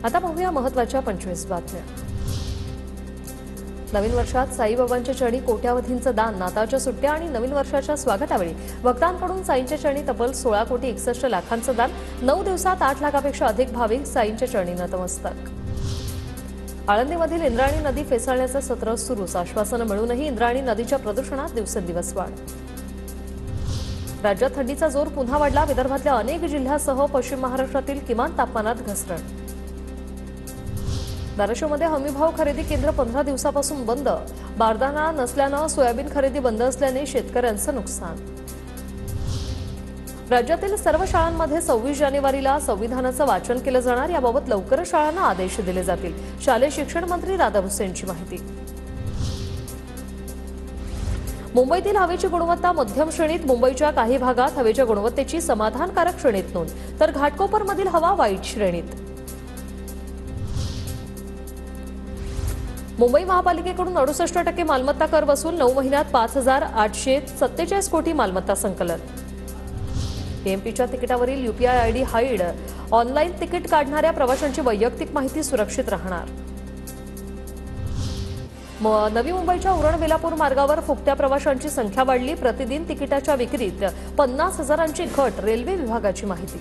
आता पाहूया महत्त्वाच्या 25 बातम्या। नवीन वर्षात साईबाबांच्या चरणी कोट्यावधींचं दान, नाताळच्या सुट्ट्या आणि नवीन वर्षाच्या स्वागतावेळी भक्तांकडून साईंच्या चरणी तब्बल 16,61,00,000चं दान। 9 दिवसात 8 लाखापेक्षा अधिक भाविक साईंच्या चरणी नतमस्तक। आळंदीमधील इंद्रायणी नदी फेसाळण्याचं सत्र सुरूच, आश्वासनं मिळूनही इंद्रायणी नदीच्या प्रदूषणात दिवसेंदिवस वाढ। राज्यात थंडीचा जोर पुन्हा वाढला, विदर्भातल्या अनेक जिल्ह्यासह पश्चिम महाराष्ट्रातील किमान तापमानात घसरण। धाराशिवमध्ये हमीभाव खरेदी केंद्र 15 दिवसापासून बंद, बारदाना नसल्यानं सोयाबीन खरेदी बंद असल्याने शेतकऱ्यांचं नुकसान। राज्यातील सर्व शाळांमध्ये 26 जानेवारीला संविधानाचं वाचन केलं जाणार, याबाबत लवकरच शाळांना आदेश दिले जातील, शालेय शिक्षण मंत्री दादा भुसेंची माहिती। मुंबईतील हवेची गुणवत्ता मध्यम श्रेणीत, मुंबईच्या काही भागात हवेच्या गुणवत्तेची समाधानकारक श्रेणीत नोंद, तर घाटकोपरमधील हवा वाईट श्रेणीत। मुंबई महापालिकेकडून 68% मालमत्ता कर वसूल, 9 महिन्यात 5,847 कोटी मालमत्ता संकलन। पीएमपीच्या तिकिटावरील UPI ID hide, online ticket काढणाऱ्या प्रवाशांची वैयक्तिक माहिती सुरक्षित राहणार। नवी मुंबईच्या उरण वेलापूर मार्गावर फुकट्या प्रवाशांची संख्या वाढली, प्रतिदिन तिकिटाच्या विक्रीत 50,000ची घट, रेल्वे विभागाची माहिती।